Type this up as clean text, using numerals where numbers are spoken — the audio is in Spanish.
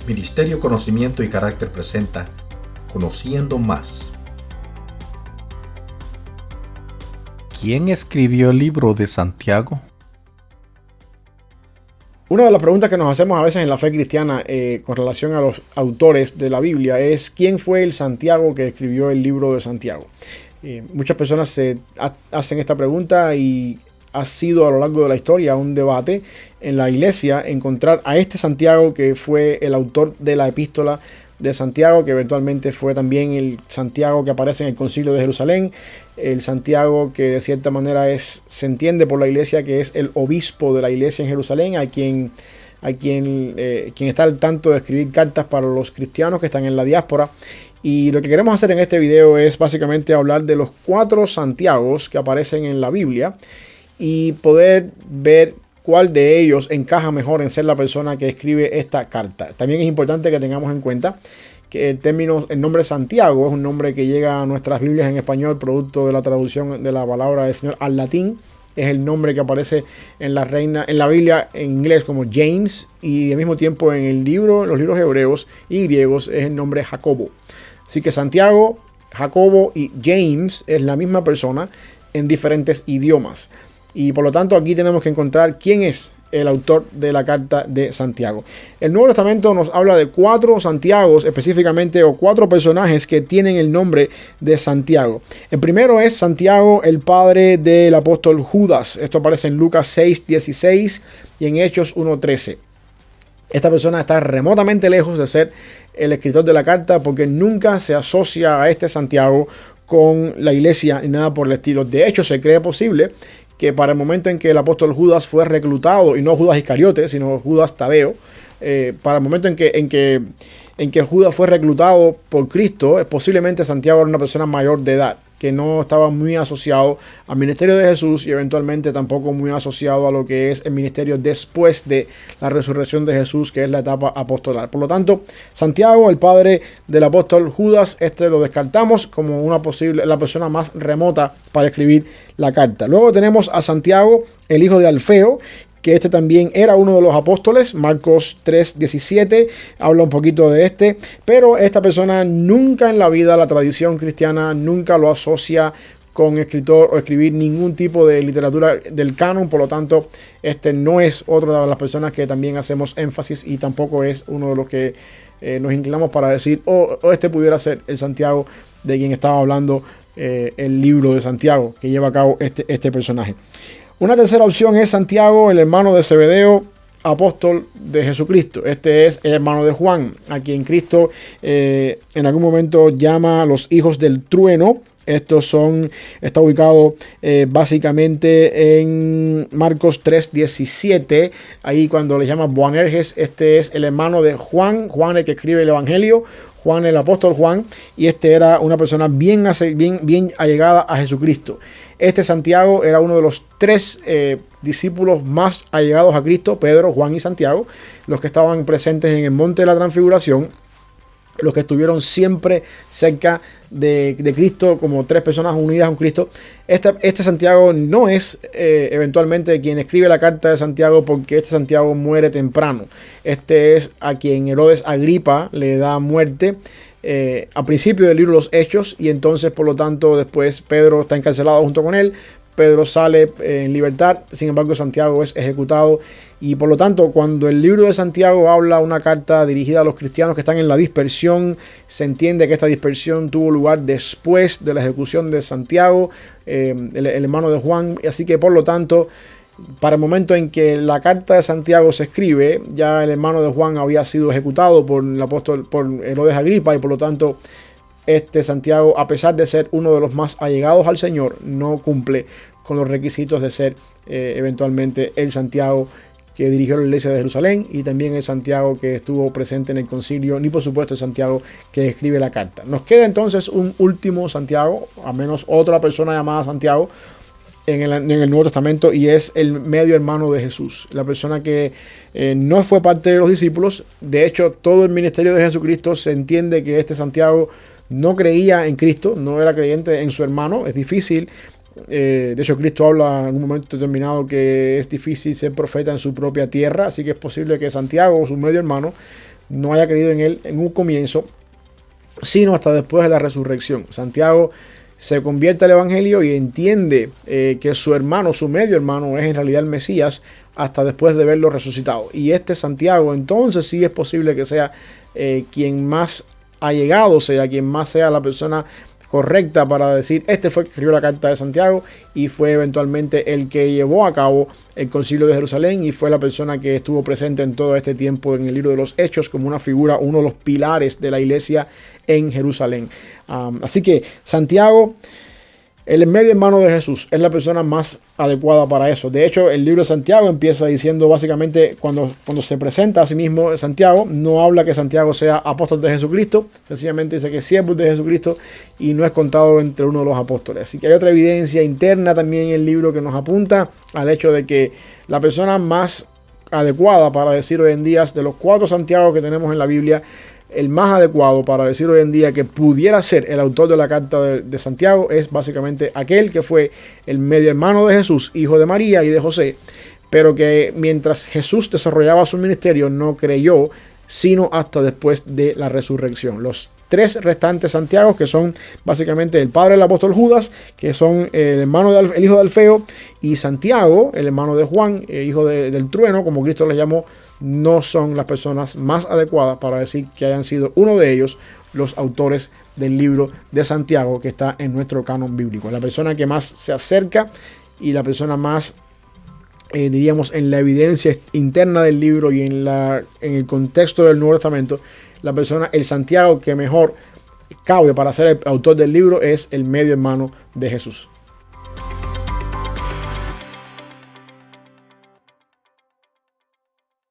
Ministerio Conocimiento y Carácter presenta Conociendo Más. ¿Quién escribió el libro de Santiago? Una de las preguntas que nos hacemos a veces en la fe cristiana con relación a los autores de la Biblia es ¿quién fue el Santiago que escribió el libro de Santiago? Muchas personas se hacen esta pregunta y ha sido a lo largo de la historia un debate en la iglesia encontrar a este Santiago que fue el autor de la epístola de Santiago, que eventualmente fue también el Santiago que aparece en el Concilio de Jerusalén, el Santiago que de cierta manera se entiende por la iglesia que es el obispo de la iglesia en Jerusalén, a quien está al tanto de escribir cartas para los cristianos que están en la diáspora. Y lo que queremos hacer en este video es básicamente hablar de los 4 Santiagos que aparecen en la Biblia y poder ver cuál de ellos encaja mejor en ser la persona que escribe esta carta. También es importante que tengamos en cuenta que el nombre Santiago es un nombre que llega a nuestras Biblias en español producto de la traducción de la palabra del Señor al latín. Es el nombre que aparece en la Biblia en inglés como James, y al mismo tiempo en los libros hebreos y griegos es el nombre Jacobo. Así que Santiago, Jacobo y James es la misma persona en diferentes idiomas. Y por lo tanto aquí tenemos que encontrar quién es el autor de la carta de Santiago. El Nuevo Testamento nos habla de 4 Santiagos específicamente, o 4 personajes que tienen el nombre de Santiago. El primero es Santiago, el padre del apóstol Judas. Esto aparece en Lucas 6:16 y en Hechos 1:13. Esta persona está remotamente lejos de ser el escritor de la carta porque nunca se asocia a este Santiago con la iglesia ni nada por el estilo. De hecho, se cree posible que para el momento en que el apóstol Judas fue reclutado, y no Judas Iscariote, sino Judas Tadeo, para el momento en que Judas fue reclutado por Cristo, posiblemente Santiago era una persona mayor de edad, que no estaba muy asociado al ministerio de Jesús y eventualmente tampoco muy asociado a lo que es el ministerio después de la resurrección de Jesús, que es la etapa apostolar. Por lo tanto, Santiago, el padre del apóstol Judas, lo descartamos como la persona más remota para escribir la carta. Luego tenemos a Santiago, el hijo de Alfeo, que también era uno de los apóstoles. Marcos 3:17 habla un poquito de pero esta persona nunca en la vida, la tradición cristiana nunca lo asocia con escritor o escribir ningún tipo de literatura del canon. Por lo tanto, no es otra de las personas que también hacemos énfasis, y tampoco es uno de los que nos inclinamos para decir pudiera ser el Santiago de quien estaba hablando el libro de Santiago, que lleva a cabo este personaje. Una tercera opción es Santiago, el hermano de Zebedeo, apóstol de Jesucristo. Es el hermano de Juan, a quien Cristo en algún momento llama los hijos del trueno. Está ubicado básicamente en Marcos 3:17. Ahí cuando le llama Boanerges, es el hermano de Juan, el que escribe el Evangelio, Juan, el apóstol Juan, y era una persona bien allegada a Jesucristo. Santiago era uno de los 3 discípulos más allegados a Cristo, Pedro, Juan y Santiago, los que estaban presentes en el monte de la transfiguración, los que estuvieron siempre cerca de Cristo como 3 personas unidas a un Cristo. Santiago no es eventualmente quien escribe la carta de Santiago, porque Santiago muere temprano. Es a quien Herodes Agripa le da muerte al principio del libro de los Hechos, y entonces por lo tanto después Pedro está encarcelado junto con él. Pedro sale en libertad, sin embargo Santiago es ejecutado, y por lo tanto cuando el libro de Santiago habla una carta dirigida a los cristianos que están en la dispersión, se entiende que esta dispersión tuvo lugar después de la ejecución de Santiago, el hermano de Juan. Así que por lo tanto, para el momento en que la carta de Santiago se escribe, ya el hermano de Juan había sido ejecutado por Herodes Agripa, y por lo tanto Santiago, a pesar de ser uno de los más allegados al Señor, no cumple con los requisitos de ser eventualmente el Santiago que dirigió la iglesia de Jerusalén, y también el Santiago que estuvo presente en el concilio, ni por supuesto el Santiago que escribe la carta. Nos queda entonces un último Santiago, a menos otra persona llamada Santiago en el Nuevo Testamento, y es el medio hermano de Jesús, la persona que no fue parte de los discípulos. De hecho, todo el ministerio de Jesucristo se entiende que Santiago no creía en Cristo, no era creyente en su hermano. Es difícil, de hecho Cristo habla en algún momento determinado que es difícil ser profeta en su propia tierra, así que es posible que Santiago, su medio hermano, no haya creído en él en un comienzo, sino hasta después de la resurrección. Santiago se convierte al evangelio y entiende que su hermano, su medio hermano, es en realidad el Mesías hasta después de verlo resucitado. Y este Santiago entonces sí es posible que sea quien más ha llegado, sea quien más sea la persona correcta para decir, este fue el que escribió la carta de Santiago y fue eventualmente el que llevó a cabo el concilio de Jerusalén y fue la persona que estuvo presente en todo este tiempo en el libro de los Hechos como una figura, uno de los pilares de la iglesia en Jerusalén. Así que Santiago, el medio hermano de Jesús, es la persona más adecuada para eso. De hecho, el libro de Santiago empieza diciendo básicamente cuando se presenta a sí mismo Santiago, no habla que Santiago sea apóstol de Jesucristo, sencillamente dice que es siervo de Jesucristo y no es contado entre uno de los apóstoles. Así que hay otra evidencia interna también en el libro que nos apunta al hecho de que la persona más adecuada para decir hoy en día de los 4 Santiagos que tenemos en la Biblia, el más adecuado para decir hoy en día que pudiera ser el autor de la carta de Santiago es básicamente aquel que fue el medio hermano de Jesús, hijo de María y de José, pero que mientras Jesús desarrollaba su ministerio no creyó sino hasta después de la resurrección. Los 3 restantes Santiagos, que son básicamente el padre del apóstol Judas, que son el hijo de Alfeo, y Santiago, el hermano de Juan, hijo del trueno, como Cristo le llamó, no son las personas más adecuadas para decir que hayan sido uno de ellos los autores del libro de Santiago que está en nuestro canon bíblico. La persona que más se acerca y la persona más, diríamos, en la evidencia interna del libro y en el contexto del Nuevo Testamento, el Santiago que mejor cabe para ser el autor del libro es el medio hermano de Jesús.